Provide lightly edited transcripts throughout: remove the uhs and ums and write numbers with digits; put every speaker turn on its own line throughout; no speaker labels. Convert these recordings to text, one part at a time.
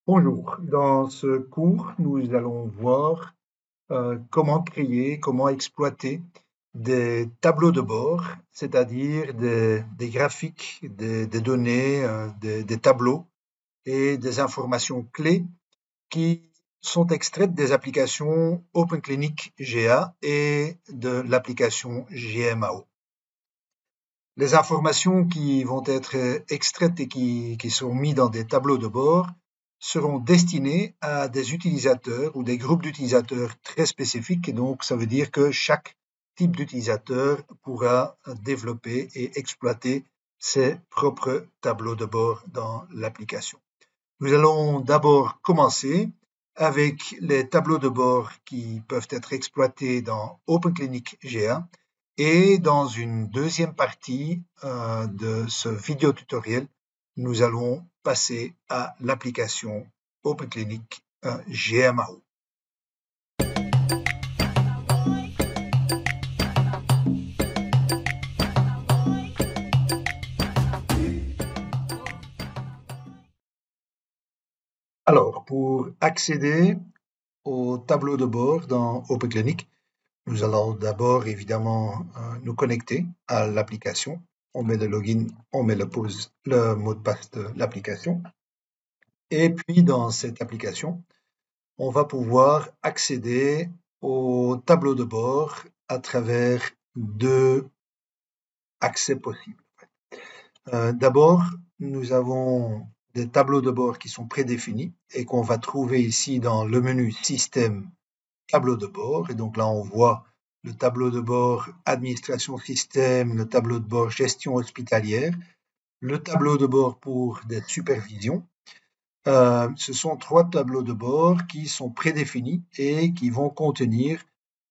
Bonjour, dans ce cours, nous allons voir comment créer, comment exploiter des tableaux de bord, c'est-à-dire des graphiques, des données, des tableaux et des informations clés qui sont extraites des applications OpenClinic GA et de l'application GMAO. Les informations qui vont être extraites et qui sont mises dans des tableaux de bord seront destinées à des utilisateurs ou des groupes d'utilisateurs très spécifiques. Et donc, ça veut dire que chaque type d'utilisateur pourra développer et exploiter ses propres tableaux de bord dans l'application. Nous allons d'abord commencer avec les tableaux de bord qui peuvent être exploités dans OpenClinic GA. Et dans une deuxième partie de ce vidéo tutoriel, nous allons passer à l'application OpenClinic GMAO. Alors, pour accéder au tableau de bord dans OpenClinic, nous allons d'abord évidemment nous connecter à l'application. On met le login, on met le mot de passe de l'application. Et puis dans cette application, on va pouvoir accéder au tableau de bord à travers deux accès possibles. D'abord, nous avons des tableaux de bord qui sont prédéfinis et qu'on va trouver ici dans le menu Système, tableau de bord. Et donc là, on voit le tableau de bord Administration système, le tableau de bord Gestion hospitalière, le tableau de bord pour des supervisions. Ce sont trois tableaux de bord qui sont prédéfinis et qui vont contenir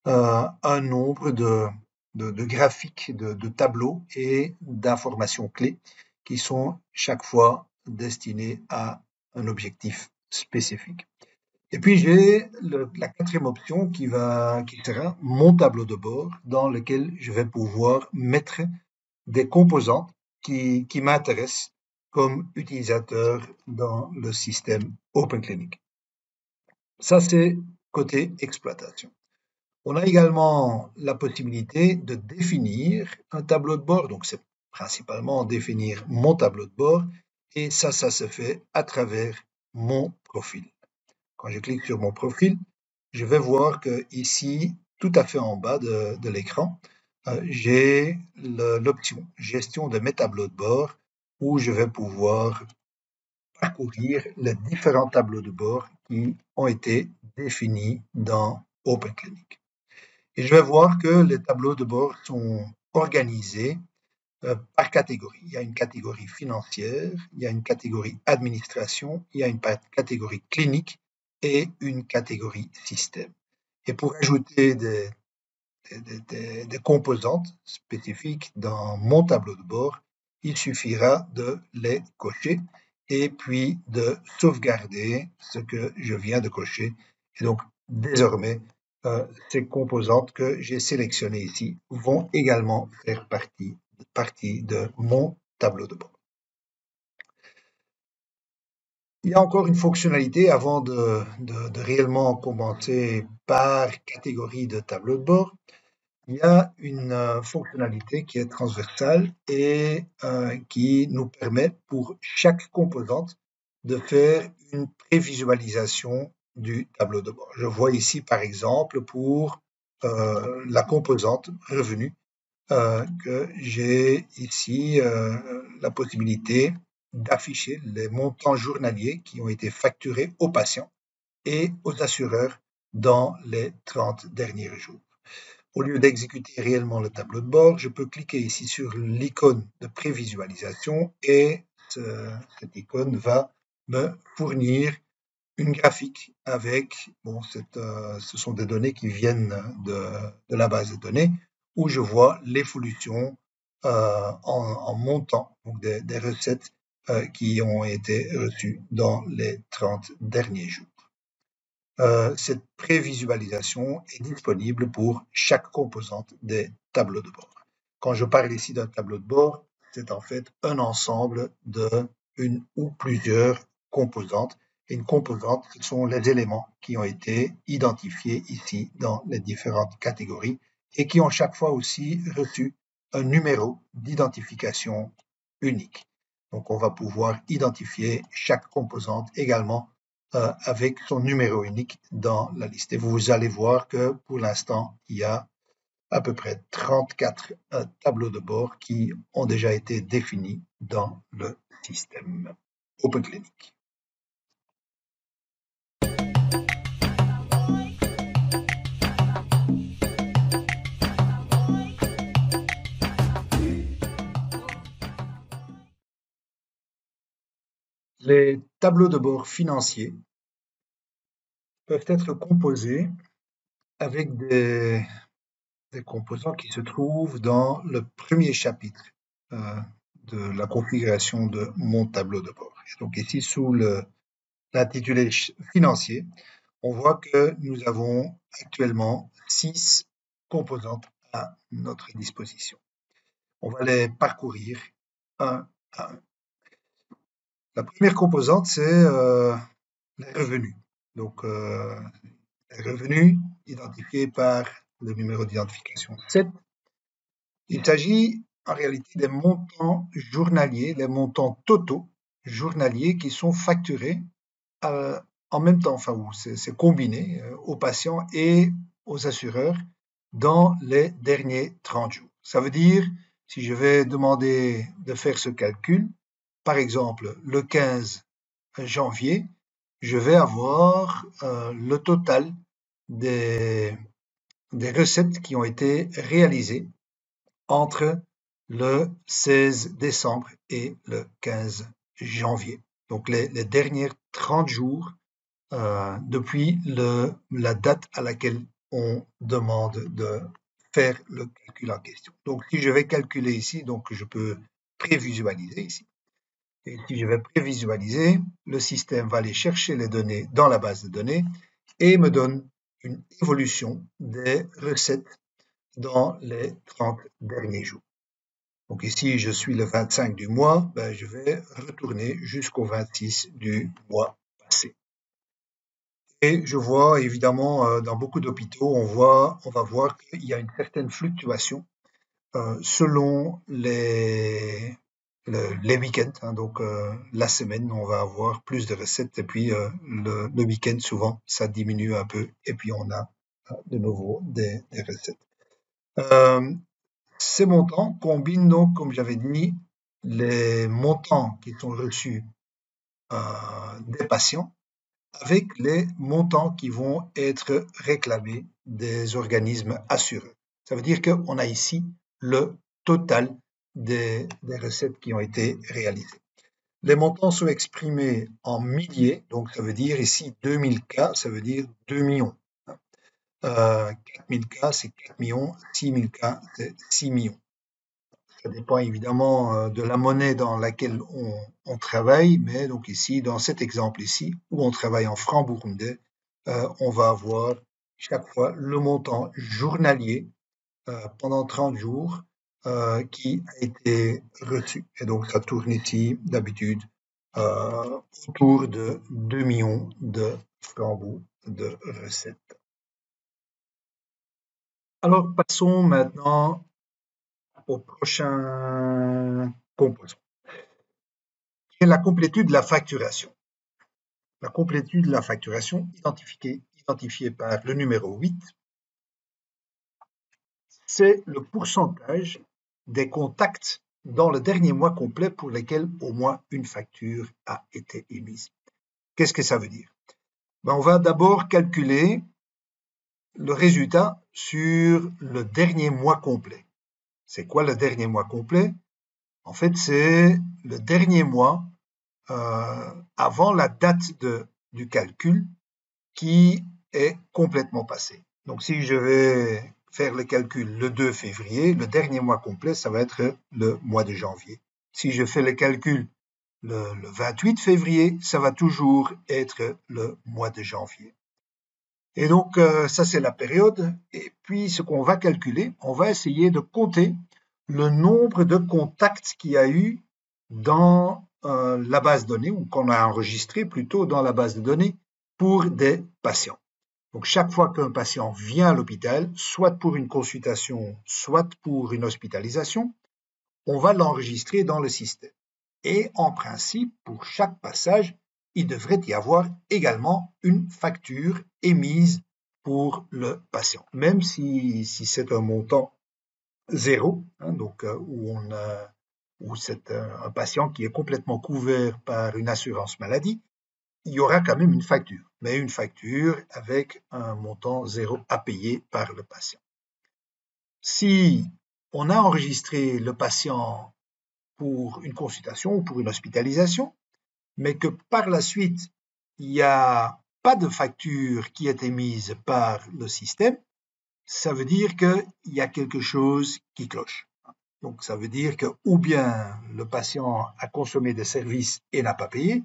un nombre de graphiques, de tableaux et d'informations clés qui sont chaque fois destinés à un objectif spécifique. Et puis j'ai la quatrième option qui sera mon tableau de bord dans lequel je vais pouvoir mettre des composants qui m'intéressent comme utilisateur dans le système OpenClinic. Ça, c'est côté exploitation. On a également la possibilité de définir un tableau de bord. Donc, c'est principalement définir mon tableau de bord. Et ça se fait à travers mon profil. Quand je clique sur mon profil, je vais voir que ici, tout à fait en bas de l'écran, j'ai l'option gestion de mes tableaux de bord où je vais pouvoir parcourir les différents tableaux de bord qui ont été définis dans OpenClinic. Et je vais voir que les tableaux de bord sont organisés par catégorie. Il y a une catégorie financière, il y a une catégorie administration, il y a une catégorie clinique et une catégorie système. Et pour ajouter des composantes spécifiques dans mon tableau de bord, il suffira de les cocher et puis de sauvegarder ce que je viens de cocher. Et donc, désormais, ces composantes que j'ai sélectionnées ici vont également faire partie de mon tableau de bord. Il y a encore une fonctionnalité avant de réellement commencer par catégorie de tableau de bord. Il y a une fonctionnalité qui est transversale et qui nous permet pour chaque composante de faire une prévisualisation du tableau de bord. Je vois ici par exemple pour la composante revenu que j'ai ici la possibilité d'afficher les montants journaliers qui ont été facturés aux patients et aux assureurs dans les 30 derniers jours. Au lieu d'exécuter réellement le tableau de bord, je peux cliquer ici sur l'icône de prévisualisation et cette icône va me fournir une graphique avec, ce sont des données qui viennent de la base de données où je vois l'évolution en montant, donc des recettes qui ont été reçues dans les 30 derniers jours. Cette prévisualisation est disponible pour chaque composante des tableaux de bord. Quand je parle ici d'un tableau de bord, c'est en fait un ensemble de une ou plusieurs composantes Et une composante, ce sont les éléments qui ont été identifiés ici dans les différentes catégories et qui ont chaque fois aussi reçu un numéro d'identification unique. Donc, on va pouvoir identifier chaque composante également avec son numéro unique dans la liste. Et vous allez voir que pour l'instant, il y a à peu près 34 tableaux de bord qui ont déjà été définis dans le système OpenClinic. Les tableaux de bord financiers peuvent être composés avec des composants qui se trouvent dans le premier chapitre de la configuration de mon tableau de bord. Et donc ici, sous l'intitulé financier, on voit que nous avons actuellement 6 composantes à notre disposition. On va les parcourir un à un. La première composante, c'est les revenus. Donc, les revenus identifiés par le numéro d'identification 7. Il s'agit en réalité des montants journaliers, les montants totaux journaliers qui sont facturés en même temps, enfin, où c'est combiné aux patients et aux assureurs dans les derniers 30 jours. Ça veut dire, si je vais demander de faire ce calcul, par exemple, le 15 janvier, je vais avoir le total des recettes qui ont été réalisées entre le 16 décembre et le 15 janvier. Donc les derniers 30 jours depuis la date à laquelle on demande de faire le calcul en question. Donc si je vais calculer ici, donc je peux prévisualiser ici. Et si je vais prévisualiser, le système va aller chercher les données dans la base de données et me donne une évolution des recettes dans les 30 derniers jours. Donc ici, je suis le 25 du mois, ben je vais retourner jusqu'au 26 du mois passé. Et je vois évidemment dans beaucoup d'hôpitaux, on va voir qu'il y a une certaine fluctuation selon les week-ends. Hein, donc la semaine, on va avoir plus de recettes et puis le week-end, souvent, ça diminue un peu et puis on a de nouveau des recettes. Ces montants combinent donc, comme j'avais dit, les montants qui sont reçus des patients avec les montants qui vont être réclamés des organismes assureurs. Ça veut dire qu'on a ici le total des recettes qui ont été réalisées. Les montants sont exprimés en milliers, donc ça veut dire ici 2000 cas, ça veut dire 2 millions. 4000 cas, c'est 4 millions, 6000 cas, c'est 6 millions. Ça dépend évidemment de la monnaie dans laquelle on travaille, mais donc ici, dans cet exemple ici, où on travaille en francs burundais, on va avoir chaque fois le montant journalier pendant 30 jours qui a été reçu. Et donc ça tourne ici d'habitude autour de 2 millions de francs de recettes. Alors passons maintenant au prochain composant, qui est la complétude de la facturation. La complétude de la facturation, identifiée par le numéro 8, c'est le pourcentage des contacts dans le dernier mois complet pour lesquels au moins une facture a été émise. Qu'est-ce que ça veut dire? On va d'abord calculer le résultat sur le dernier mois complet. C'est quoi le dernier mois complet? En fait, c'est le dernier mois avant la date du calcul qui est complètement passé. Donc, si je vais faire le calcul le 2 février, le dernier mois complet, ça va être le mois de janvier. Si je fais le calcul le 28 février, ça va toujours être le mois de janvier. Et donc, ça, c'est la période. Et puis, ce qu'on va calculer, on va essayer de compter le nombre de contacts qu'il y a eu dans la base de données, ou qu'on a enregistré plutôt dans la base de données pour des patients. Donc, chaque fois qu'un patient vient à l'hôpital, soit pour une consultation, soit pour une hospitalisation, on va l'enregistrer dans le système. Et en principe, pour chaque passage, il devrait y avoir également une facture émise pour le patient, même si c'est un montant zéro, donc où c'est un patient qui est complètement couvert par une assurance maladie, il y aura quand même une facture, mais une facture avec un montant zéro à payer par le patient. Si on a enregistré le patient pour une consultation ou pour une hospitalisation, mais que par la suite, il n'y a pas de facture qui est émise par le système, ça veut dire qu'il y a quelque chose qui cloche. Donc, ça veut dire que ou bien le patient a consommé des services et n'a pas payé,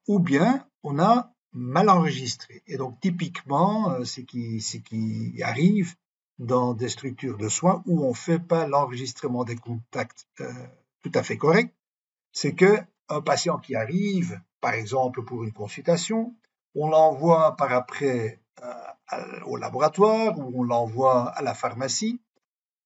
ou bien on a mal enregistré. Et donc, typiquement, ce qui arrive dans des structures de soins où on ne fait pas l'enregistrement des contacts tout à fait correct, c'est qu'un patient qui arrive, par exemple pour une consultation, on l'envoie par après au laboratoire ou on l'envoie à la pharmacie.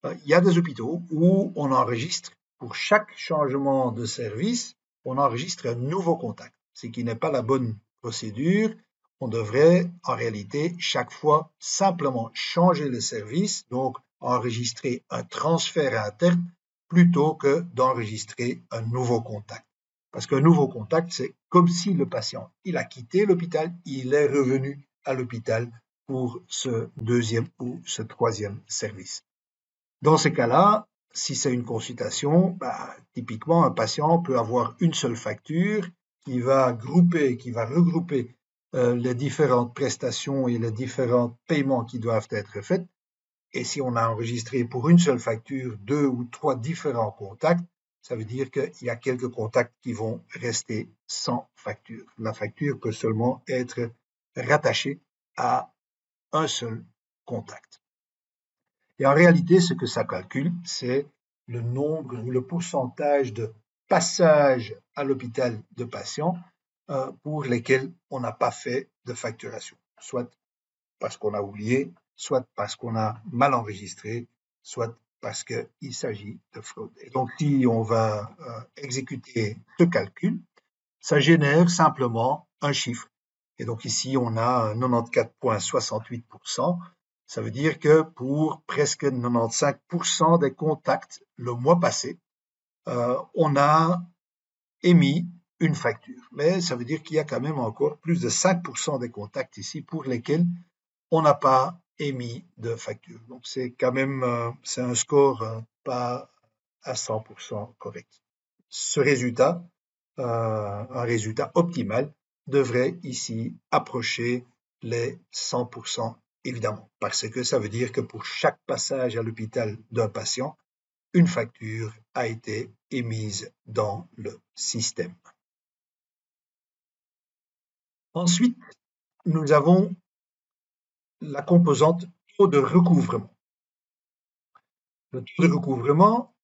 Il y a des hôpitaux où on enregistre, pour chaque changement de service, on enregistre un nouveau contact, ce qui n'est pas la bonne procédure. On devrait, en réalité, chaque fois simplement changer le service, donc enregistrer un transfert interne plutôt que d'enregistrer un nouveau contact. Parce qu'un nouveau contact, c'est comme si le patient, il a quitté l'hôpital, il est revenu à l'hôpital pour ce deuxième ou ce troisième service. Dans ces cas-là, si c'est une consultation, typiquement, un patient peut avoir une seule facture qui va regrouper les différentes prestations et les différents paiements qui doivent être faits. Et si on a enregistré pour une seule facture 2 ou 3 différents contacts, ça veut dire qu'il y a quelques contacts qui vont rester sans facture. La facture peut seulement être rattachée à un seul contact. Et en réalité, ce que ça calcule, c'est le nombre ou le pourcentage de passages à l'hôpital de patients pour lesquels on n'a pas fait de facturation, soit parce qu'on a oublié, soit parce qu'on a mal enregistré, soit parce qu'il s'agit de fraude. Et donc, si on va exécuter ce calcul, ça génère simplement un chiffre. Et donc ici, on a 94,68%. Ça veut dire que pour presque 95% des contacts le mois passé, on a émis une facture. Mais ça veut dire qu'il y a quand même encore plus de 5% des contacts ici pour lesquels on n'a pas émis de facture. Donc c'est quand même c'est un score pas à 100% correct. Ce résultat, un résultat optimal, devrait ici approcher les 100%, évidemment, parce que ça veut dire que pour chaque passage à l'hôpital d'un patient, une facture a été émise dans le système. Ensuite, nous avons la composante taux de recouvrement. Le taux de recouvrement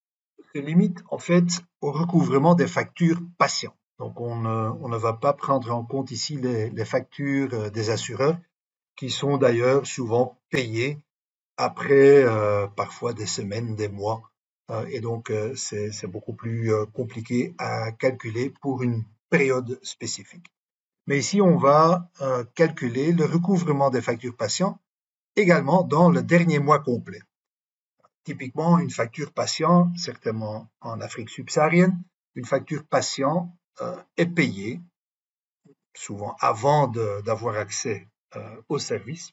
se limite en fait au recouvrement des factures patients. Donc on ne va pas prendre en compte ici les factures des assureurs qui sont d'ailleurs souvent payées après parfois des semaines, des mois. Et donc c'est beaucoup plus compliqué à calculer pour une période spécifique. Mais ici, on va calculer le recouvrement des factures patients également dans le dernier mois complet. Typiquement, une facture patient, certainement en Afrique subsaharienne, une facture patient est payée souvent avant d'avoir accès au service,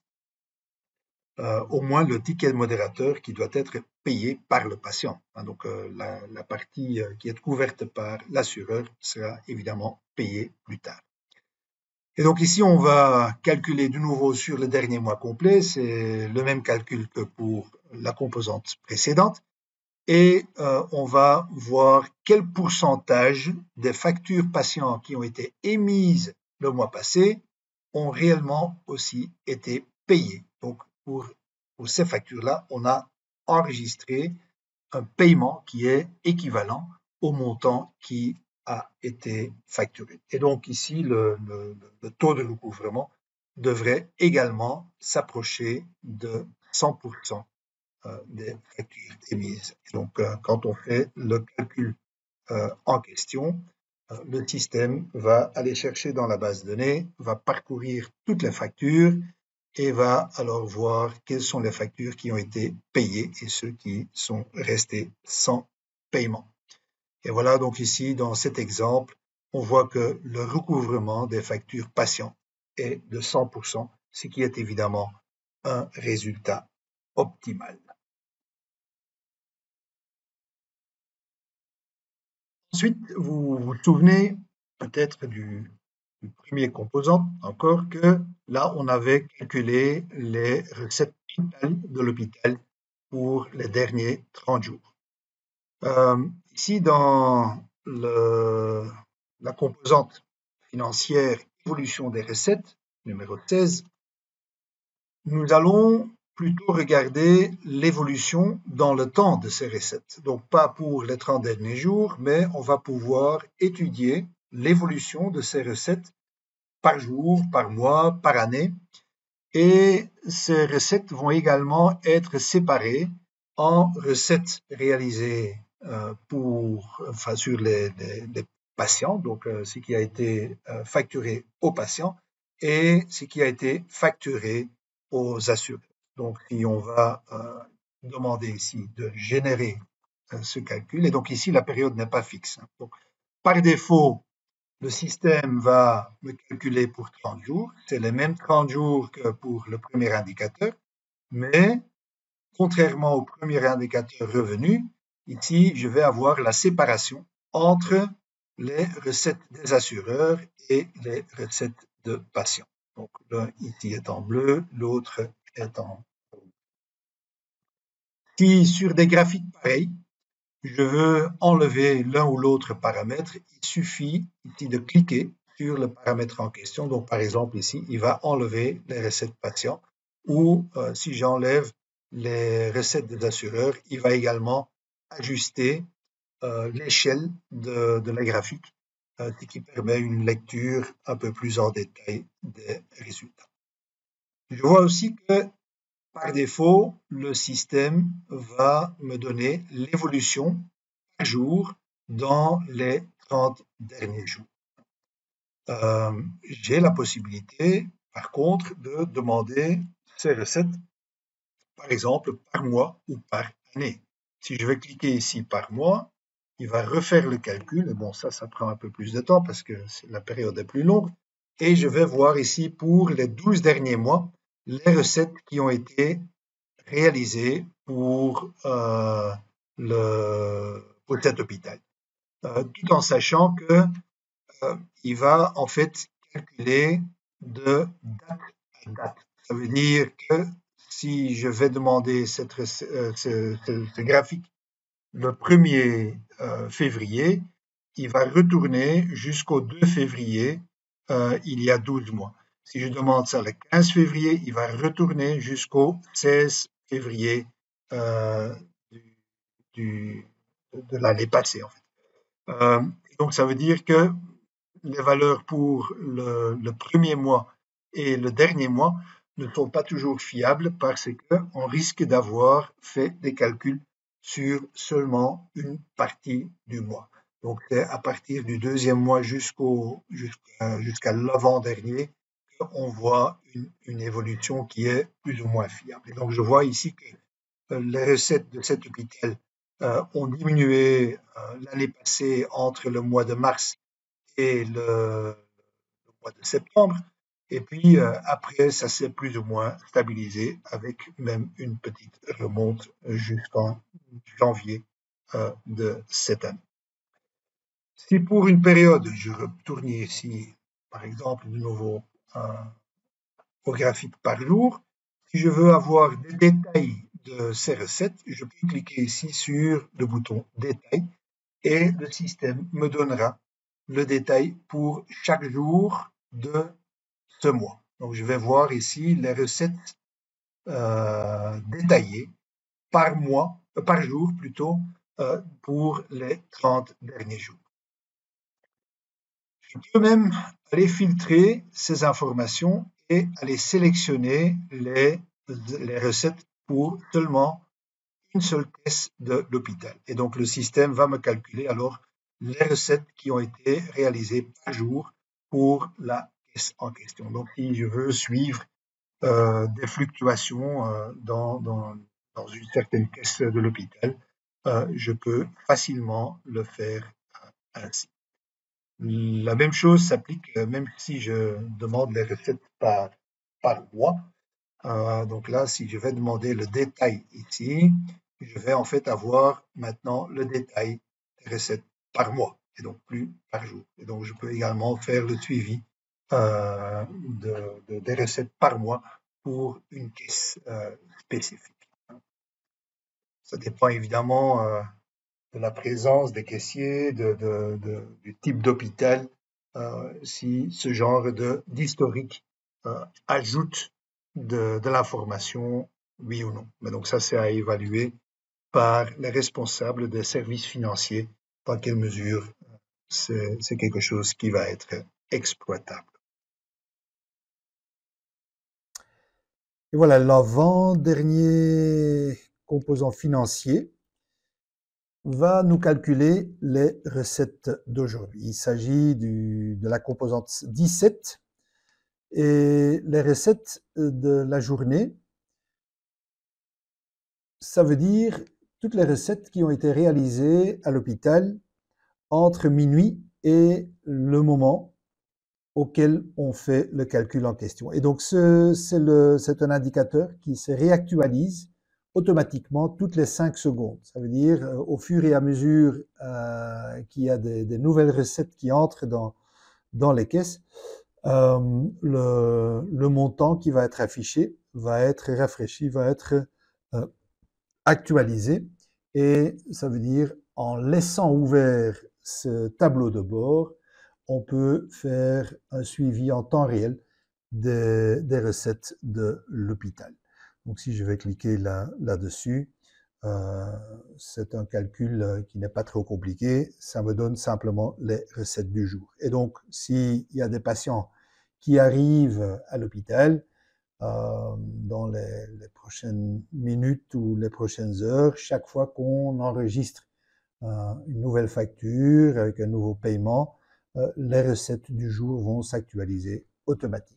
au moins le ticket modérateur qui doit être payé par le patient. Donc la partie qui est couverte par l'assureur sera évidemment payée plus tard. Et donc ici, on va calculer de nouveau sur le dernier mois complet, c'est le même calcul que pour la composante précédente, et on va voir quel pourcentage des factures patients qui ont été émises le mois passé ont réellement aussi été payées. Donc pour ces factures-là, on a enregistré un paiement qui est équivalent au montant qui a été facturé. Et donc ici, le taux de recouvrement devrait également s'approcher de 100% des factures émises. Et donc, quand on fait le calcul en question, le système va aller chercher dans la base de données, va parcourir toutes les factures et va alors voir quelles sont les factures qui ont été payées et ceux qui sont restés sans paiement. Et voilà donc ici, dans cet exemple, on voit que le recouvrement des factures patients est de 100%, ce qui est évidemment un résultat optimal. Ensuite, vous vous souvenez peut-être du premier composant, encore que là, on avait calculé les recettes totales de l'hôpital pour les derniers 30 jours. Ici, dans la composante financière évolution des recettes, numéro 16, nous allons plutôt regarder l'évolution dans le temps de ces recettes. Donc pas pour les 30 derniers jours, mais on va pouvoir étudier l'évolution de ces recettes par jour, par mois, par année. Et ces recettes vont également être séparées en recettes réalisées sur les patients, donc ce qui a été facturé aux patients et ce qui a été facturé aux assurés. Donc, si on va demander ici de générer ce calcul, et donc ici la période n'est pas fixe. Donc, par défaut, le système va me calculer pour 30 jours. C'est les mêmes 30 jours que pour le premier indicateur, mais contrairement au premier indicateur revenu, ici, je vais avoir la séparation entre les recettes des assureurs et les recettes de patients. Donc, l'un ici est en bleu, l'autre est en rouge. Si sur des graphiques pareils, je veux enlever l'un ou l'autre paramètre, il suffit ici de cliquer sur le paramètre en question. Donc, par exemple, ici, il va enlever les recettes patients ou si j'enlève les recettes des assureurs, il va également ajuster l'échelle de la graphique, ce qui permet une lecture un peu plus en détail des résultats. Je vois aussi que par défaut, le système va me donner l'évolution par jour dans les 30 derniers jours. J'ai la possibilité, par contre, de demander ces recettes, par exemple, par mois ou par année. Si je vais cliquer ici par mois, il va refaire le calcul. Et bon, ça prend un peu plus de temps parce que la période est plus longue. Et je vais voir ici pour les 12 derniers mois, les recettes qui ont été réalisées pour cet hôpital. Tout en sachant que il va en fait calculer de date à date. Ça veut dire que si je vais demander ce graphique le 1er février, il va retourner jusqu'au 2 février, il y a 12 mois. Si je demande ça le 15 février, il va retourner jusqu'au 16 février de l'année passée. En fait. Donc ça veut dire que les valeurs pour le premier mois et le dernier mois ne sont pas toujours fiables parce qu'on risque d'avoir fait des calculs sur seulement une partie du mois. Donc, c'est à partir du deuxième mois jusqu'à l'avant-dernier qu'on voit une évolution qui est plus ou moins fiable. Et donc, je vois ici que les recettes de cet hôpital ont diminué l'année passée entre le mois de mars et le mois de septembre. Et puis après, ça s'est plus ou moins stabilisé avec même une petite remonte jusqu'en janvier de cette année. Si pour une période, je retourne ici, par exemple, de nouveau au graphique par jour, si je veux avoir des détails de ces recettes, je peux cliquer ici sur le bouton Détails et le système me donnera le détail pour chaque jour de ce mois. Donc, je vais voir ici les recettes détaillées par mois, par jour plutôt, pour les 30 derniers jours. Je peux même aller filtrer ces informations et aller sélectionner les recettes pour seulement une seule caisse de l'hôpital. Et donc le système va me calculer alors les recettes qui ont été réalisées par jour pour la caisse en question. Donc si je veux suivre des fluctuations dans une certaine caisse de l'hôpital, je peux facilement le faire ainsi. La même chose s'applique même si je demande les recettes par mois. Donc là, si je vais demander le détail ici, je vais en fait avoir maintenant le détail des recettes par mois et donc plus par jour. Et donc je peux également faire le suivi des recettes par mois pour une caisse spécifique. Ça dépend évidemment de la présence des caissiers, du type d'hôpital, si ce genre d'historique ajoute de l'information, oui ou non. Mais donc ça, c'est à évaluer par les responsables des services financiers, dans quelle mesure c'est quelque chose qui va être exploitable.
Et voilà, l'avant-dernier composant financier va nous calculer les recettes d'aujourd'hui. Il s'agit de la composante 17 et les recettes de la journée, ça veut dire toutes les recettes qui ont été réalisées à l'hôpital entre minuit et le moment auquel on fait le calcul en question. Et donc, c'est un indicateur qui se réactualise automatiquement toutes les 5 secondes. Ça veut dire, au fur et à mesure qu'il y a des nouvelles recettes qui entrent dans les caisses, le montant qui va être affiché va être rafraîchi, va être actualisé. Et ça veut dire, en laissant ouvert ce tableau de bord, on peut faire un suivi en temps réel des recettes de l'hôpital. Donc si je vais cliquer là-dessus, c'est un calcul qui n'est pas trop compliqué. Ça me donne simplement les recettes du jour. Et donc, s'il y a des patients qui arrivent à l'hôpital, dans les prochaines minutes ou les prochaines heures, chaque fois qu'on enregistre une nouvelle facture avec un nouveau paiement, les recettes du jour vont s'actualiser automatiquement.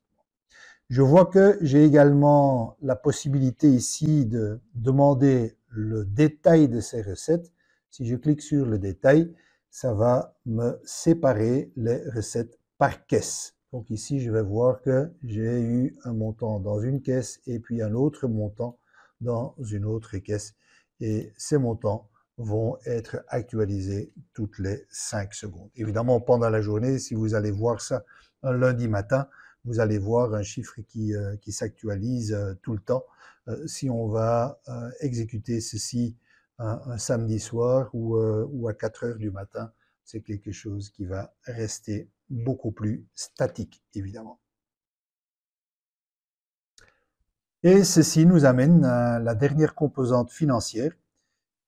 Je vois que j'ai également la possibilité ici de demander le détail de ces recettes. Si je clique sur le détail, ça va me séparer les recettes par caisse. Donc ici, je vais voir que j'ai eu un montant dans une caisse et puis un autre montant dans une autre caisse. Et ces montants vont être actualisés toutes les 5 secondes. Évidemment, pendant la journée, si vous allez voir ça un lundi matin, vous allez voir un chiffre qui s'actualise tout le temps. Si on va exécuter ceci un samedi soir ou à 4 heures du matin, c'est quelque chose qui va rester beaucoup plus statique, évidemment. Et ceci nous amène à la dernière composante financière,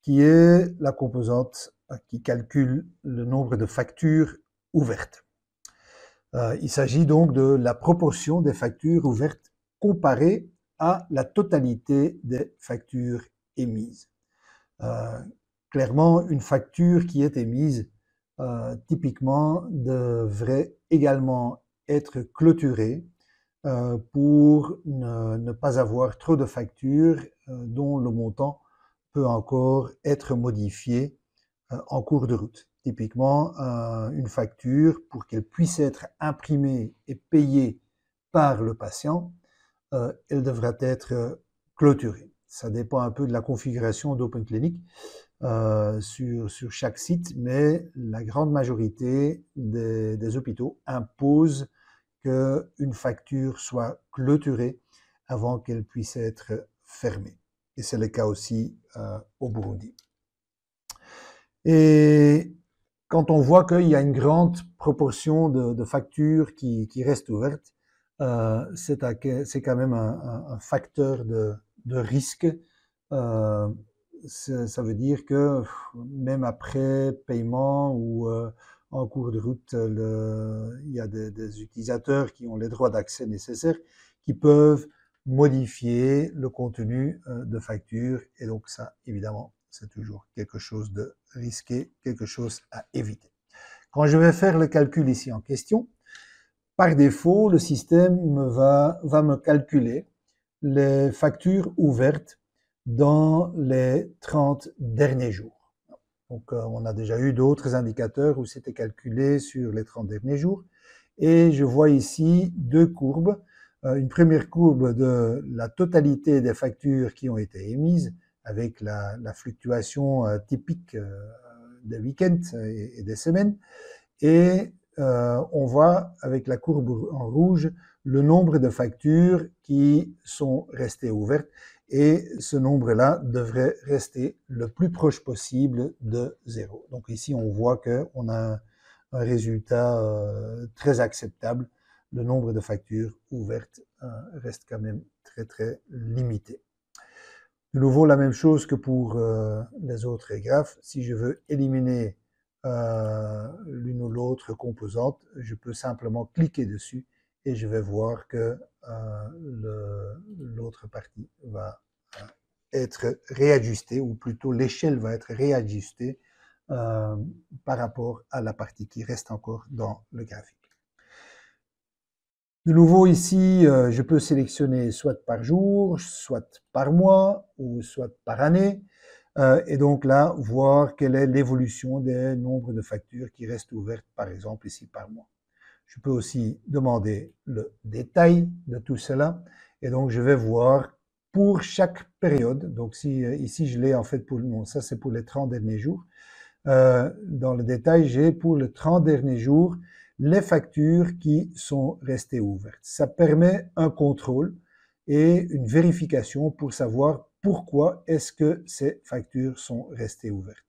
qui est la composante qui calcule le nombre de factures ouvertes. Il s'agit donc de la proportion des factures ouvertes comparée à la totalité des factures émises. Clairement, une facture qui est émise, typiquement, devrait également être clôturée pour ne pas avoir trop de factures dont le montant peut encore être modifié en cours de route. Typiquement, une facture, pour qu'elle puisse être imprimée et payée par le patient, elle devra être clôturée. Ça dépend un peu de la configuration d'Open Clinic sur chaque site, mais la grande majorité des hôpitaux imposent qu'une facture soit clôturée avant qu'elle puisse être fermée. Et c'est le cas aussi au Burundi. Et quand on voit qu'il y a une grande proportion de factures qui restent ouvertes, c'est quand même un facteur de risque. Ça veut dire que même après paiement ou en cours de route, il y a des utilisateurs qui ont les droits d'accès nécessaires, qui peuvent modifier le contenu de facture. Et donc ça, évidemment, c'est toujours quelque chose de risqué, quelque chose à éviter. Quand je vais faire le calcul ici en question, par défaut, le système va me calculer les factures ouvertes dans les 30 derniers jours. Donc, on a déjà eu d'autres indicateurs où c'était calculé sur les 30 derniers jours. Et je vois ici deux courbes. Une première courbe de la totalité des factures qui ont été émises avec la fluctuation typique des week-ends et des semaines. Et on voit avec la courbe en rouge le nombre de factures qui sont restées ouvertes. Et ce nombre-là devrait rester le plus proche possible de 0. Donc ici, on voit qu'on a un résultat très acceptable. Le nombre de factures ouvertes reste quand même très, très limité. De nouveau, la même chose que pour les autres graphes. Si je veux éliminer l'une ou l'autre composante, je peux simplement cliquer dessus et je vais voir que l'autre partie va être réajustée, ou plutôt l'échelle va être réajustée par rapport à la partie qui reste encore dans le graphique. De nouveau ici, je peux sélectionner soit par jour, soit par mois, ou soit par année. Et donc là, voir quelle est l'évolution des nombres de factures qui restent ouvertes, par exemple ici par mois. Je peux aussi demander le détail de tout cela. Et donc, je vais voir pour chaque période. Donc, si ici, je l'ai en fait pour, non, ça c'est pour les 30 derniers jours. Dans le détail, j'ai pour les 30 derniers jours les factures qui sont restées ouvertes. Ça permet un contrôle et une vérification pour savoir pourquoi est-ce que ces factures sont restées ouvertes.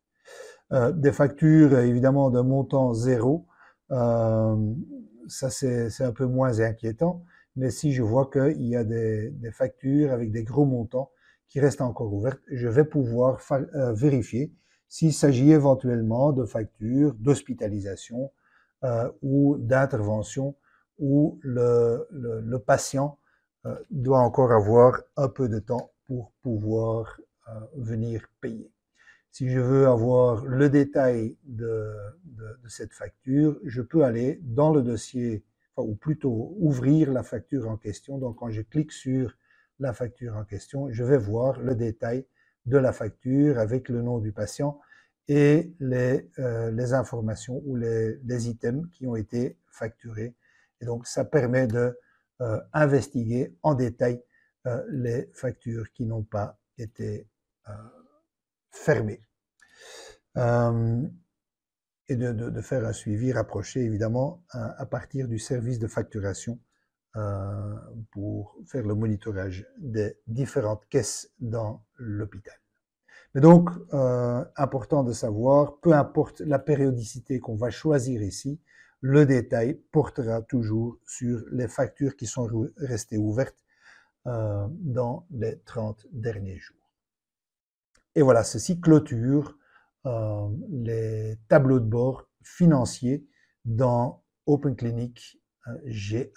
Des factures, évidemment, d'un montant zéro, ça c'est un peu moins inquiétant, mais si je vois qu'il y a des factures avec des gros montants qui restent encore ouvertes, je vais pouvoir vérifier s'il s'agit éventuellement de factures d'hospitalisation ou d'intervention où le patient doit encore avoir un peu de temps pour pouvoir venir payer. Si je veux avoir le détail de cette facture, je peux aller dans le dossier, enfin, ou plutôt ouvrir la facture en question. Donc, quand je clique sur la facture en question, je vais voir le détail de la facture avec le nom du patient et les informations ou les items qui ont été facturés. Et donc, ça permet de investiguer en détail les factures qui n'ont pas été fermées. Et de faire un suivi rapproché, évidemment, à partir du service de facturation pour faire le monitorage des différentes caisses dans l'hôpital. Mais donc, important de savoir, peu importe la périodicité qu'on va choisir ici, le détail portera toujours sur les factures qui sont restées ouvertes dans les 30 derniers jours. Et voilà, ceci clôture les tableaux de bord financiers dans Open Clinic GA.